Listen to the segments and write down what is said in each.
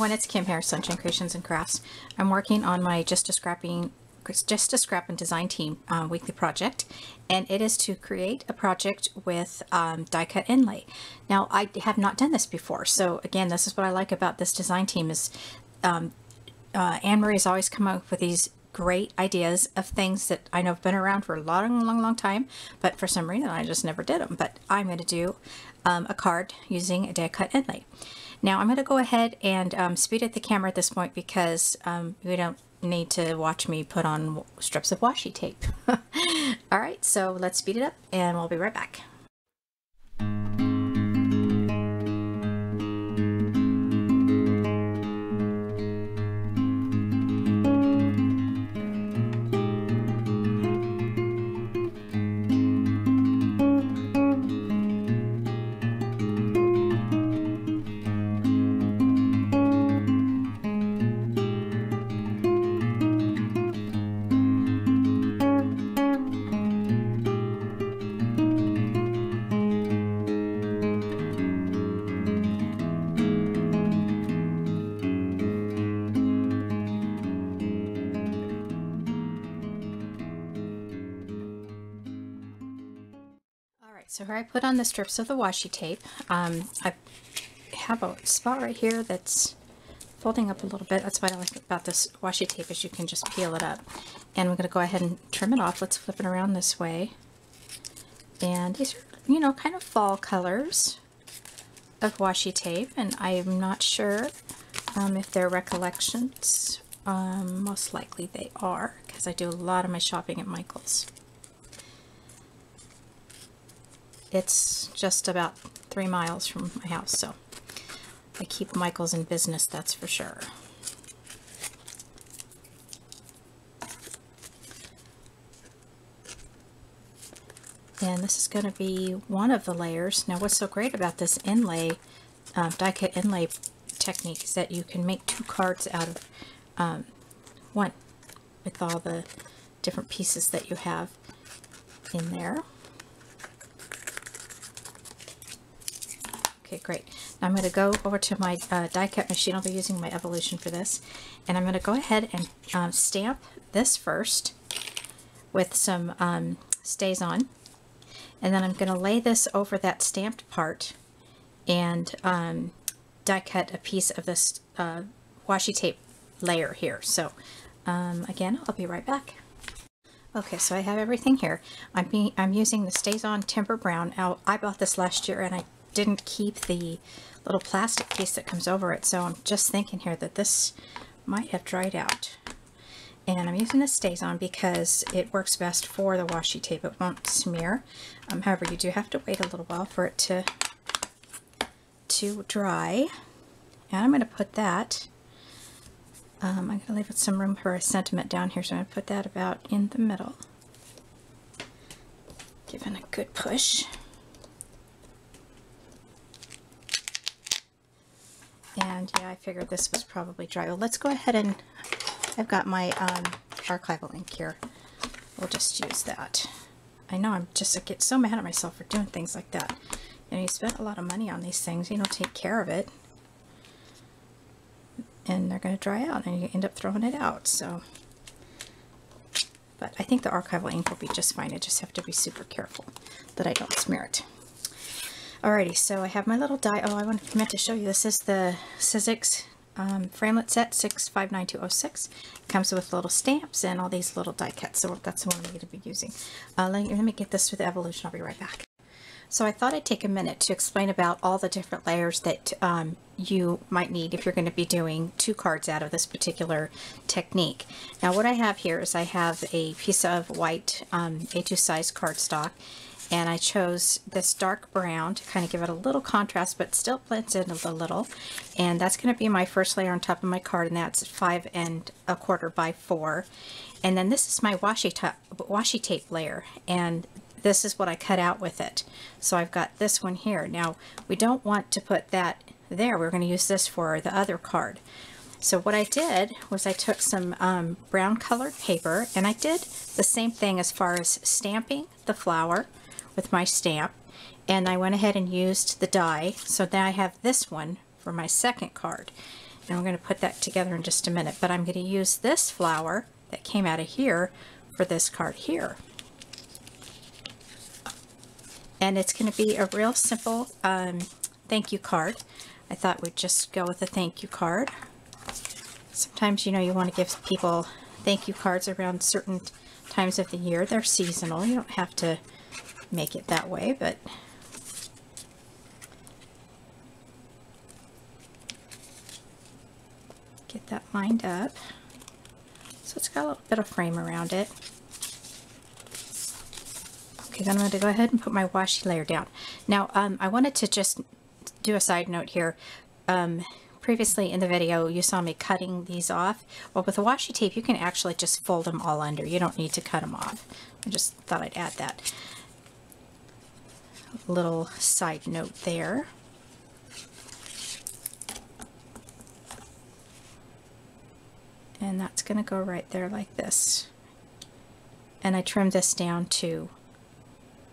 everyone, it's Kim here, Sunshine Creations and Crafts. I'm working on my Just a Scrappin design team weekly project, and it is to create a project with die cut inlay. Now, I have not done this before, so again, this is what I like about this design team is Anne-Marie has always come up with these great ideas of things that I know have been around for a long time, but for some reason I just never did them. But I'm going to do a card using a die cut inlay. Now I'm going to go ahead and speed up the camera at this point because we don't need to watch me put on strips of washi tape. Alright, so let's speed it up and we'll be right back. So here I put on the strips of the washi tape. I have a spot right here that's folding up a little bit. That's what I like about this washi tape is you can just peel it up. And we're going to go ahead and trim it off. Let's flip it around this way. And these are, you know, kind of fall colors of washi tape. And I'm not sure if they're recollections. Most likely they are, because I do a lot of my shopping at Michael's. It's just about 3 miles from my house, so I keep Michael's in business, that's for sure. And this is going to be one of the layers. Now what's so great about this inlay, die cut inlay technique is that you can make 2 cards out of one with all the different pieces that you have in there. Okay, great. Now I'm going to go over to my die cut machine. I'll be using my Evolution for this. And I'm going to go ahead and stamp this first with some StazOn. And then I'm going to lay this over that stamped part and die cut a piece of this washi tape layer here. So again, I'll be right back. Okay, so I have everything here. I'm using the StazOn Timber Brown. Now, I bought this last year and I didn't keep the little plastic piece that comes over it, so I'm just thinking here that this might have dried out. And I'm using the StazOn because it works best for the washi tape. It won't smear. However, you do have to wait a little while for it to dry. And I'm going to put that, I'm going to leave it some room for a sentiment down here, so I'm going to put that about in the middle. Give it a good push. And yeah, I figured this was probably dry. Well, let's go ahead and, I've got my archival ink here. We'll just use that. I know I get so mad at myself for doing things like that. You know, you spend a lot of money on these things, you don't take care of it. And they're going to dry out and you end up throwing it out, so. But I think the archival ink will be just fine. I just have to be super careful that I don't smear it. Alrighty, so I have my little die. Oh, I meant to show you. This is the Sizzix framelit set 659206. It comes with little stamps and all these little die cuts, so that's the one I'm going to be using. Let me get this to the Evolution. I'll be right back. So I thought I'd take a minute to explain about all the different layers that you might need if you're going to be doing 2 cards out of this particular technique. Now what I have here is I have a piece of white A2 size cardstock. And I chose this dark brown to kind of give it a little contrast, but still blends in a little. And that's going to be my first layer on top of my card, and that's 5 1/4 by 4. And then this is my washi tape layer, and this is what I cut out with it. So I've got this one here. Now, we don't want to put that there. We're going to use this for the other card. So what I did was I took some brown colored paper, and I did the same thing as far as stamping the flower with my stamp, and I went ahead and used the die. So now I have this one for my second card. and we're going to put that together in just a minute. But I'm going to use this flower that came out of here for this card here. And it's going to be a real simple thank you card. I thought we'd just go with a thank you card. Sometimes, you know, you want to give people thank you cards around certain times of the year. They're seasonal. You don't have to make it that way, but get that lined up. So it's got a little bit of frame around it. Okay, then I'm going to go ahead and put my washi layer down. Now, I wanted to just do a side note here. Previously in the video, you saw me cutting these off. Well, with the washi tape, you can actually just fold them all under. You don't need to cut them off. I just thought I'd add that. A little side note there. And that's going to go right there like this. And I trimmed this down to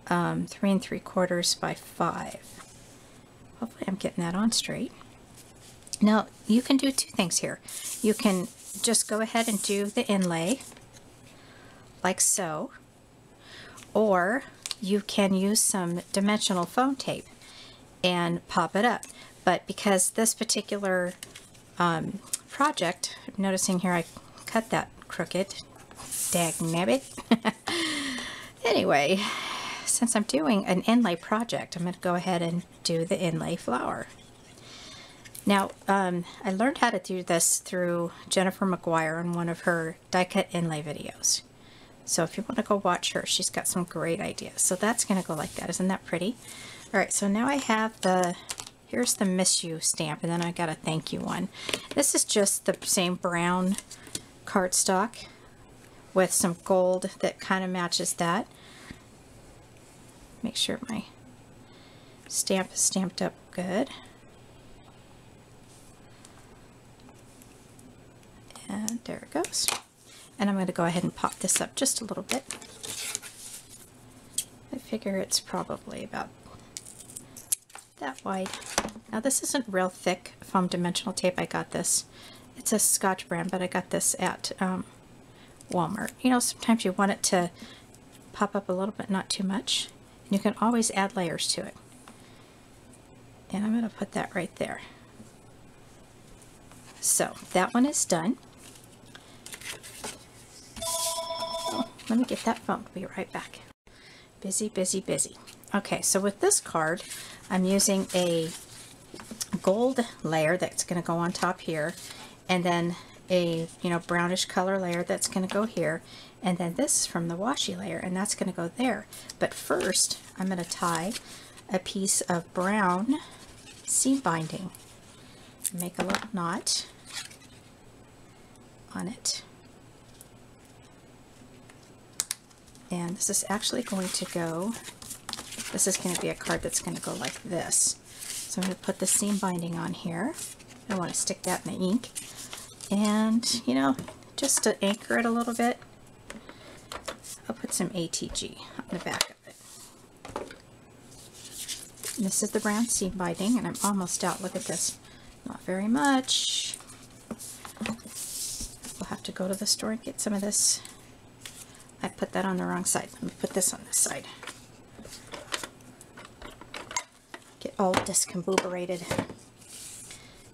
3 3/4 by 5. Hopefully I'm getting that on straight. Now you can do two things here. You can just go ahead and do the inlay like so, or you can use some dimensional foam tape and pop it up. But because this particular project, I'm noticing here I cut that crooked, dagnabbit. Anyway, since I'm doing an inlay project, I'm going to go ahead and do the inlay flower. Now, I learned how to do this through Jennifer McGuire in one of her die cut inlay videos. So if you want to go watch her, she's got some great ideas. So that's going to go like that. Isn't that pretty? All right, so now I have here's the Miss You stamp, and then I got a thank you one. This is just the same brown cardstock with some gold that kind of matches that. Make sure my stamp is stamped up good. And there it goes. And I'm going to go ahead and pop this up just a little bit. I figure it's probably about that wide. Now this isn't real thick foam dimensional tape. I got this. It's a Scotch brand, but I got this at Walmart. You know, sometimes you want it to pop up a little bit, not too much. And you can always add layers to it. And I'm going to put that right there. So that one is done. Oh, let me get that phone. I'll be right back. Busy, busy, busy. Okay, so with this card, I'm using a gold layer that's going to go on top here, and then a brownish color layer that's going to go here, and then this is from the washi layer, and that's going to go there. But first, I'm going to tie a piece of brown seam binding. Make a little knot on it. And this is actually going to go, this is going to be a card that's going to go like this. So I'm going to put the seam binding on here. I want to stick that in the ink. And, you know, just to anchor it a little bit, I'll put some ATG on the back of it. And this is the brown seam binding, and I'm almost out. Look at this. Not very much. We'll have to go to the store and get some of this. I put that on the wrong side. Let me put this on this side. Get all discombobulated.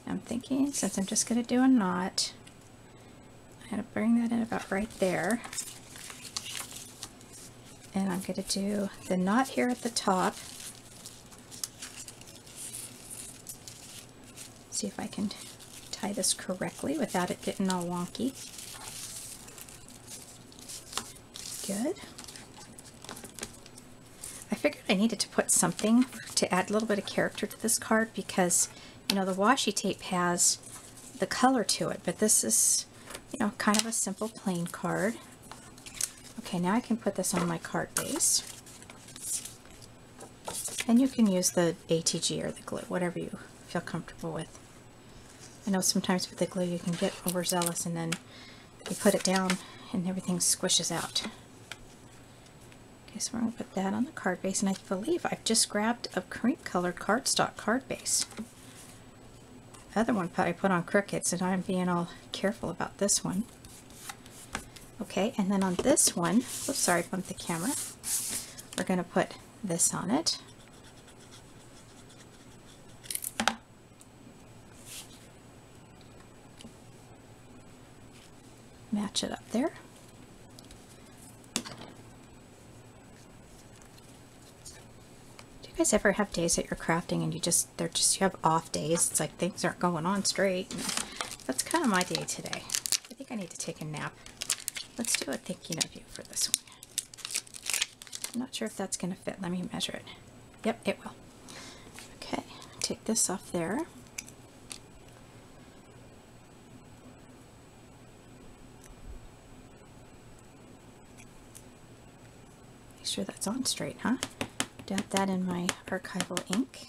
I'm thinking, since I'm just going to do a knot, I'm going to bring that in about right there. And I'm going to do the knot here at the top. See if I can tie this correctly without it getting all wonky. Good. I figured I needed to put something to add a little bit of character to this card because, you know, the washi tape has the color to it, but this is, you know, kind of a simple plain card. Okay, now I can put this on my card base. And you can use the ATG or the glue, whatever you feel comfortable with. I know sometimes with the glue you can get overzealous and then you put it down and everything squishes out. Okay, so we're going to put that on the card base, and I believe I've just grabbed a cream colored cardstock card base. other one I put on crooked, so now I'm being all careful about this one. Okay, and then on this one, oops, sorry, I bumped the camera. We're going to put this on it. Match it up there. You guys ever have days that you're crafting and you have off days? It's like things aren't going on straight. And that's kind of my day today. I think I need to take a nap. Let's do a thinking of you for this one. I'm not sure if that's going to fit. Let me measure it. Yep, it will. Okay, take this off there. Make sure that's on straight, huh? Dump that in my archival ink.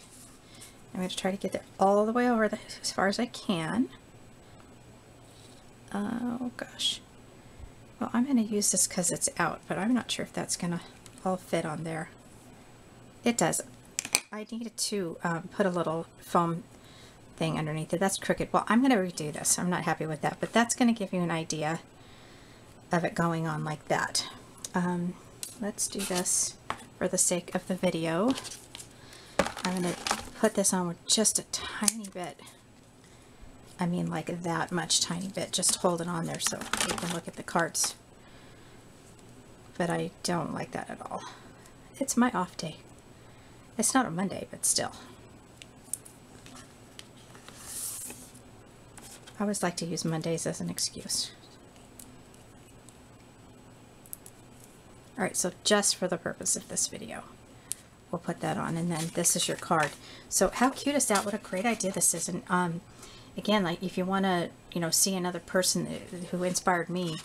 I'm going to try to get it all the way over as far as I can. Oh gosh. Well, I'm going to use this because it's out, but I'm not sure if that's going to all fit on there. It does. I needed to put a little foam thing underneath it. That's crooked. Well, I'm going to redo this. I'm not happy with that, but that's going to give you an idea of it going on like that. Let's do this for the sake of the video. I'm going to put this on with just a tiny bit. I mean like that much tiny bit. Just hold it on there so you can look at the cards. But I don't like that at all. It's my off day. It's not a Monday, but still. I always like to use Mondays as an excuse. Alright, so just for the purpose of this video, we'll put that on, and then this is your card. So how cute is that? What a great idea this is. And again, like if you want to, see another person who inspired me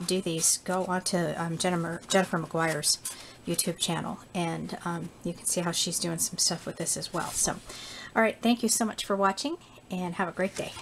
do these, go on to Jennifer McGuire's YouTube channel, and you can see how she's doing some stuff with this as well. So, alright, thank you so much for watching, and have a great day.